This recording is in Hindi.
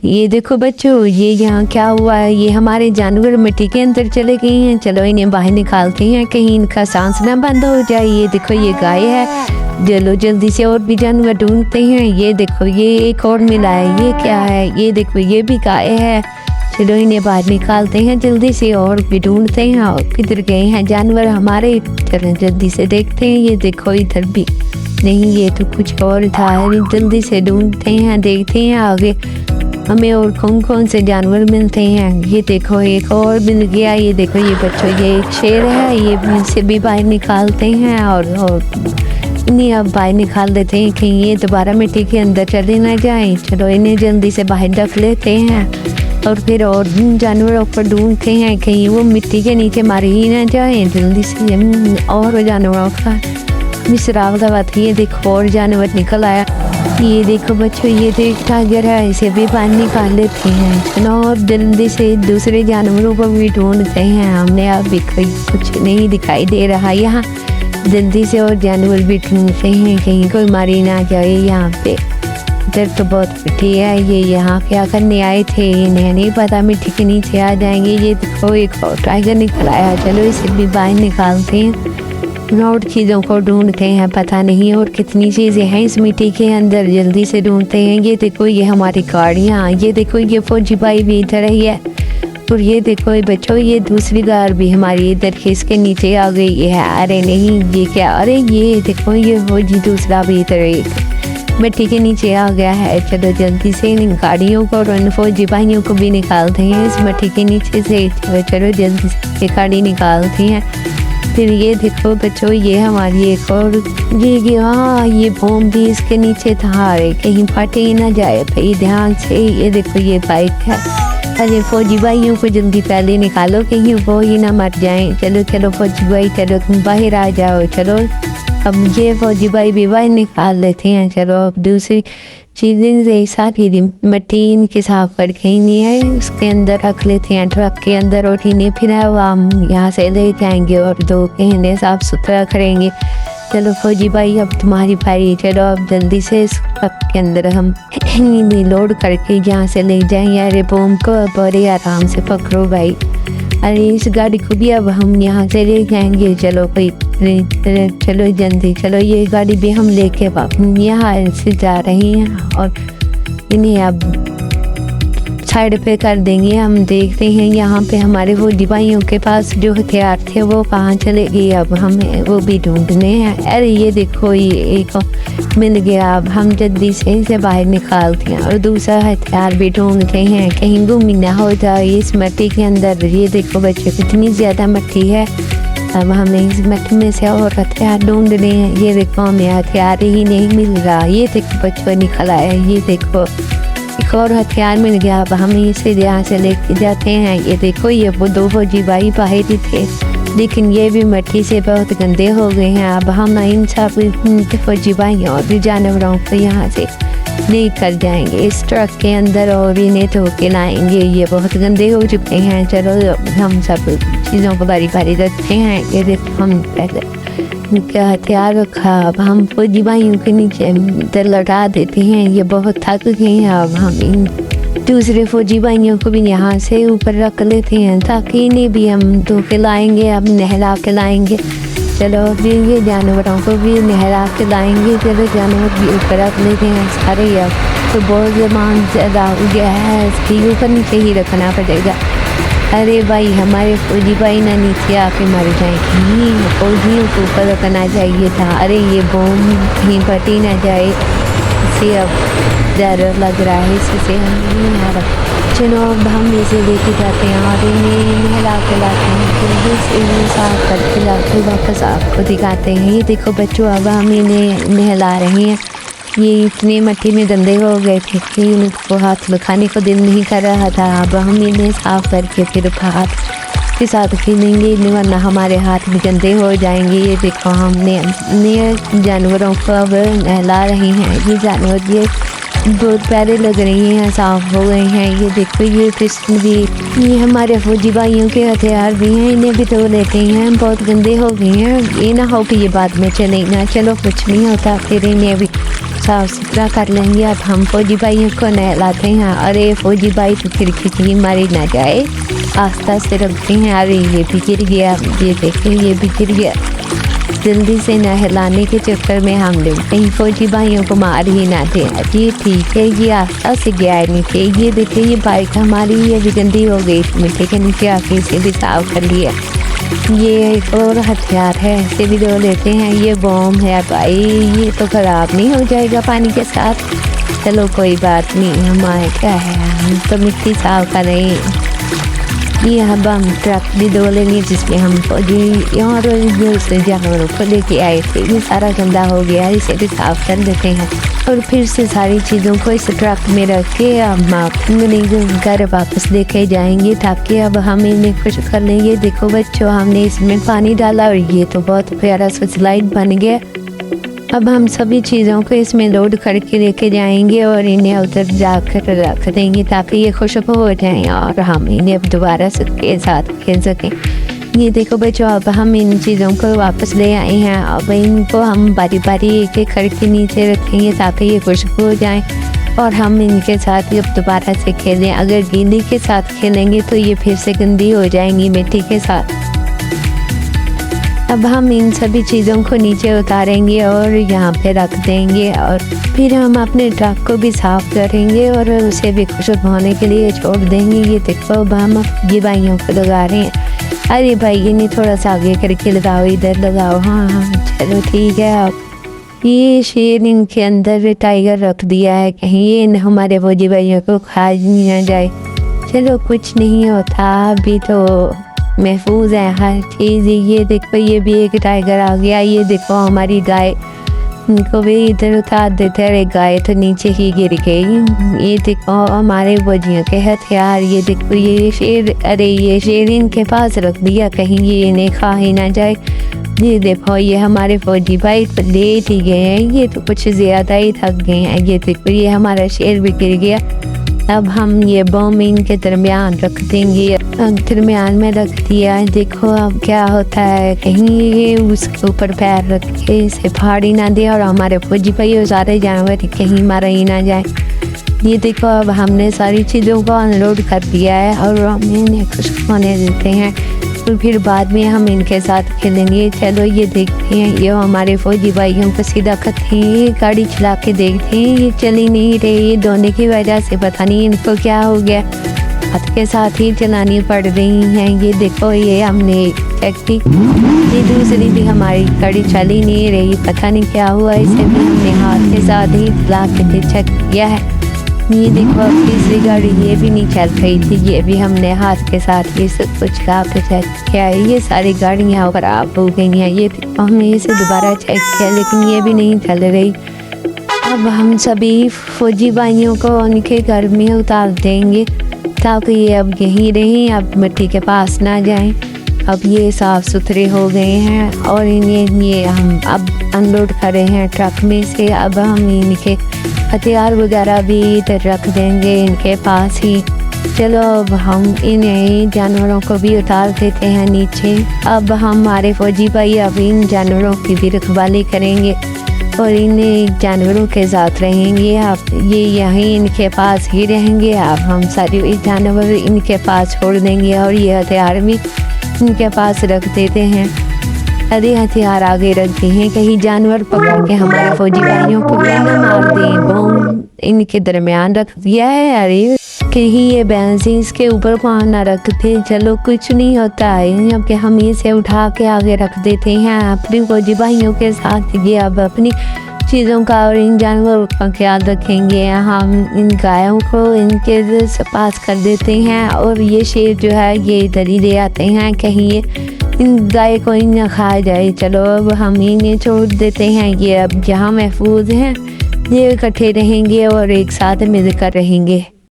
ये देखो बच्चों, ये यहाँ क्या हुआ है, ये हमारे जानवर मिट्टी के अंदर चले गए हैं। चलो इन्हें बाहर निकालते हैं, कहीं इनका सांस ना बंद हो जाए। ये देखो ये गाय है, चलो जल्दी से और भी जानवर ढूंढते हैं। ये देखो ये एक और मिला है, ये क्या है, ये देखो ये भी गाय है। चलो इन्हें बाहर निकालते हैं जल्दी से और भी ढूंढते हैं। और किधर गए हैं जानवर हमारे, चलो जल्दी से देखते हैं। ये देखो इधर भी नहीं, ये तो कुछ और था। जल्दी से ढूंढते हैं, देखते हैं आगे हमें और कौन कौन से जानवर मिलते हैं। ये देखो एक और मिल गया। ये देखो ये बच्चों, ये एक शेर है, ये से भी बाहर निकालते हैं और इन्हें अब बाहर निकाल देते हैं कहीं ये दोबारा मिट्टी के अंदर चले ना जाएं। चलो इन्हें जल्दी से बाहर रख लेते हैं और फिर और जानवरों पर ढूंढते हैं कहीं वो मिट्टी के नीचे मारे ही ना जाएं। जल्दी से और जानवरों का मिसराव दबाते। ये देखो और जानवर निकल आया। ये देखो बच्चों, ये तो एक टाइगर है, इसे भी बाहर निकाल लेते हैं। चलो और जल्दी से दूसरे जानवरों को भी ढूंढते हैं। हमने अभी कोई कुछ नहीं दिखाई दे रहा यहाँ। जल्दी से और जानवर भी ढूंढते हैं कहीं कोई मारी ना जाए यहाँ पे। इधर तो बहुत मिट्टी है, ये यहाँ क्या करने आए थे इन्हें नहीं पता, मिट्टी के नीचे आ जाएंगे। ये देखो एक और टाइगर निकल आया। चलो इसे भी बाहर निकालते हैं और चीज़ों को ढूंढते हैं। पता नहीं और कितनी चीज़ें हैं इस मिट्टी के अंदर, जल्दी से ढूंढते हैं। ये देखो ये हमारी गाड़ियाँ, ये देखो ये फौजी भाई भी इधर ही है। और ये देखो बच्चों, ये दूसरी कार भी हमारी इधर खिसके नीचे आ गई है। अरे नहीं ये क्या, अरे ये देखो ये फौजी दूसरा भी इधर एक मिट्टी के नीचे आ गया है। चलो जल्दी से इन गाड़ियों को और इन फौजी भाइयों को भी निकालते हैं इस मिट्टी के नीचे से। चलो जल्दी से गाड़ी निकालते हैं। फिर ये देखो बच्चों, ये हमारी एक और ये हाँ ये बम भी इसके नीचे था। अरे कहीं फटे ही ना जाए भाई, ध्यान से। ये देखो ये बाइक है। अरे फौजी भाइयों को जल्दी पहले निकालो कहीं वो ही ना मर जाएं। चलो चलो फौजी भाई, चलो तुम बाहर आ जाओ। चलो अब ये फौजी भाई भी बाहर निकाल लेते हैं। चलो अब दूसरी चीज़ें से सारी मिट्टी इनके साफ करके इन्हें है उसके अंदर रख लेते हैं, ट्रक के अंदर। और इन्हें फिर हम यहाँ से ले जाएंगे और धो के इन्हें साफ सुथरा करेंगे। चलो फौजी भाई अब तुम्हारी बारी। चलो अब जल्दी से इस ट्रक के अंदर हम इन्हें लोड करके यहाँ से ले जाएंगे। अरे बम को बड़े आराम से पकड़ो भाई। अरे इस गाड़ी को भी अब हम यहाँ से ले जाएंगे। चलो भाई चलो जल्दी, चलो ये गाड़ी भी हम लेके यहाँ से जा रही हैं और इन्हें अब साइड पे कर देंगे। हम देखते हैं यहाँ पे हमारे वो भाइयों के पास जो हथियार थे वो कहाँ चले गए, अब हमें वो भी ढूंढने हैं। अरे ये देखो ये एक मिल गया। अब हम जल्दी से इसे बाहर निकालते हैं और दूसरा हथियार भी ढूंढते हैं कहीं गुम ना हो जाए इस मिट्टी के अंदर। ये देखो बच्चों कितनी ज़्यादा मिट्टी है। अब हमें इस मिट्टी में से और हथियार ढूंढने हैं। ये देखो हमें हथियार ही नहीं मिल रहा। ये देखो बच्चों निकल आया। ये देखो एक और हथियार मिल गया। अब हम इसे यहाँ से लेके जाते हैं। ये देखो ये वो दो फौजी भाई बाहर ही थे, लेकिन ये भी मिट्टी से बहुत गंदे हो गए हैं। अब हम इन सब फौजी भाइयों और भी जानवरों को यहाँ से लेकर जाएंगे इस ट्रक के अंदर और इन्हें धो के लाएंगे। ये बहुत गंदे हो चुके हैं। चलो हम सब चीज़ों को बारी बारी रखते हैं। ये देखो हम पहले इनका हथियार रखा। अब हम फौजी भाइयों के नीचे इधर लौटा देते हैं। ये बहुत थक गए हैं। अब हम इन दूसरे फौजी भाइयों को भी यहाँ से ऊपर रख लेते हैं ताकि इन्हें भी हम धो के लाएंगे, अब नहला के लाएंगे। चलो अभी ये जानवरों को भी नहला के लाएंगे। चलो जानवर भी ऊपर रख लेते हैं सारे। अब तो बहुत ज़मान ज़्यादा हो गया है, इसके ऊपर नीचे ही रखना पड़ेगा। अरे भाई हमारे फौजी भाई ना नीचे आके मर जाएंगे, फौजियों को ऊपर रखना चाहिए था। अरे ये बम कहीं फटी ना जाए, इसे अब डर लग रहा है, इससे हम यहाँ रख। चलो अब हम इसे लेके जाते हैं और इन्हें नहला के लाते हैं। फिर इसे साफ करके लाके वापस आपको दिखाते हैं। ये देखो बच्चों अब हम इन्हें नहला रहे हैं। ये इतने मिट्टी में गंदे हो गए थे कि इनको हाथ लगाने को दिल नहीं कर रहा था। अब हम इन्हें साफ करके फिर हाथ के साथ खेलेंगे, वरना हमारे हाथ भी गंदे हो जाएंगे। ये देखो हमने नए जानवरों को अब नहला रहे हैं। ये जानवर ये बहुत प्यारे लग रही हैं, साफ हो गए हैं। ये देखो ये पिस्टल भी, ये हमारे फौजी भाइयों के हथियार भी हैं, इन्हें भी धो लेते हैं। बहुत गंदे हो गए हैं, ये ना हो कि ये बाद में चले ना। चलो कुछ नहीं होता, फिर इन्हें भी साफ सुथरा कर लेंगे। अब हम फौजी भाइयों को नहलाते हैं। अरे फौजी भाई तो खिड़की कहीं मारी ना जाए, आस्ता से रखते हैं। अरे ये भी गिर गया, ये देखें ये भी गिर गया। जल्दी से नहलाने के चक्कर में हम लोग कहीं फौजी भाइयों को मार ही ना थे। ये ठीक है, ये आस्ता से गया है नीचे। ये देखिए ये बाइक हमारी ये भी गंदी हो गई, मिट्टी के नीचे आके इसे भी साफ कर लिया। ये एक और हथियार है, इसे भी धो लेते हैं। ये बॉम्ब है भाई, ये तो ख़राब नहीं हो जाएगा पानी के साथ। चलो कोई बात नहीं, हमारे क्या है, हम तो मिट्टी साफ कर रहे हैं। ये अब हम ट्रक भी धो लेंगे जिसमें हम फौजी और दूसरे जानवरों को लेके आए थे। ये सारा गंदा हो गया, इसे भी साफ कर देते हैं और फिर से सारी चीज़ों को इस ट्रक में रख के हम अपने घर वापस लेके जाएंगे, ताकि अब हम इन्हें खुश कर लेंगे। देखो बच्चों, हमने इसमें पानी डाला और ये तो बहुत प्यारा सा स्लाइड बन गया। अब हम सभी चीज़ों को इसमें लोड करके लेके जाएंगे और इन्हें उधर जाकर रख देंगे ताकि ये खुशबू हो जाएं और हम इन्हें अब दोबारा के साथ खेल सकें। ये देखो बच्चों, अब हम इन चीज़ों को वापस ले आए हैं। अब इनको हम बारी बारी एक एक करके नीचे रखेंगे ताकि ये खुशबू हो जाएं और हम इनके साथ अब दोबारा से खेलें। अगर गीली के साथ खेलेंगे तो ये फिर से गंदी हो जाएंगी मिट्टी के साथ। अब हम इन सभी चीज़ों को नीचे उतारेंगे और यहाँ पे रख देंगे और फिर हम अपने ट्रक को भी साफ करेंगे और उसे भी खुशबू होने के लिए छोड़ देंगे। ये देखो अब हम ये भाइयों को लगा रहे हैं। अरे भाई ये नहीं, थोड़ा सा आगे करके लगाओ, इधर लगाओ। हाँ हाँ चलो ठीक है। अब ये शेर इनके अंदर टाइगर रख दिया है, कहीं ये हमारे फौजी भाइयों को खा नहीं ना जाए। चलो कुछ नहीं होता, अभी तो महफूज है हर चीज़। ये देखो ये भी एक टाइगर आ गया। ये देखो हमारी गाय, इनको भी इधर उतार देते हैं। अरे गाय तो नीचे ही गिर गई। ये देखो हमारे फौजियों के हथियार। ये देखो ये शेर, अरे ये शेर इनके पास रख दिया कहीं ये इन्हें खा ही ना जाए। ये देखो ये हमारे फौजी भाई तो लेट ही गए हैं, ये तो कुछ ज़्यादा ही थक गए हैं। ये देखो ये हमारा शेर भी गिर गया। अब हम ये बम इनके दरमियान रख देंगे, दरमियान में रख दिया। देखो अब क्या होता है, कहीं ये उसके ऊपर पैर रख के इसे फाड़ ही ना दे और हमारे फौजी भाई और सारे जानवर कहीं मारा ही ना जाए। ये देखो अब हमने सारी चीज़ों को अनलोड कर दिया है और हम इन्हें खुश होने देते हैं, तो फिर बाद में हम इनके साथ खेलेंगे। चलो ये देखते हैं, ये हमारे फौजी भाइयों को सीधा करते हैं। ये गाड़ी चला के देखते हैं, ये चली नहीं रही, ये धोने की वजह से पता नहीं इनको क्या हो गया, हाथ के साथ ही चलानी पड़ रही हैं। ये देखो ये हमने चेक, ये दूसरी भी हमारी गाड़ी चली नहीं रही, पता नहीं क्या हुआ, इसे भी हमने हाथ के साथ ही चला के चेक किया है। ये देखो अब तीसरी गाड़ी ये भी नहीं चल रही थी, ये भी हमने हाथ के साथ ये सब कुछ का चेक किया है। ये सारी गाड़ियाँ खराब हो गई हैं। ये हमने इसे दोबारा चेक किया लेकिन ये भी नहीं चल रही। अब हम सभी फौजी भाइयों को उनके घर में उतार देंगे ताकि ये अब यहीं रहें, अब मिट्टी के पास ना जाएं। अब ये साफ़ सुथरे हो गए हैं और इन्हें ये हम अब अनलोड कर रहे हैं ट्रक में से। अब हम इनके हथियार वगैरह भी इधर रख देंगे इनके पास ही। चलो अब हम इन्हें जानवरों को भी उतार देते हैं नीचे। अब हमारे फौजी भाई अब इन जानवरों की भी रखवाली करेंगे और इन्हें जानवरों के साथ रहेंगे। अब ये यहीं इनके पास ही रहेंगे। अब हम सारे जानवर इनके पास छोड़ देंगे और ये हथियार भी इनके पास रख देते हैं। अरे हथियार आगे रखते हैं, कहीं जानवर पकड़ के हमारे फौजी भाइयों को ना मार दें। बम इनके दरमियान रख दिया है। अरे कहीं ये बेंजीन के ऊपर पान ना रखते। चलो कुछ नहीं होता है, अब हम इसे उठा के आगे रख देते हैं अपने फौजी भाइयों के साथ। ये अब अपनी चीज़ों का और इन जानवरों का ख्याल रखेंगे। हम इन गायों को इनके पास कर देते हैं और ये शेर जो है ये इधर ही ले आते हैं, कहीं ये इन गाय को इन न खा जाए। चलो अब हम इन्हें छोड़ देते हैं। ये अब जहाँ महफूज हैं ये इकट्ठे रहेंगे और एक साथ मिलकर रहेंगे।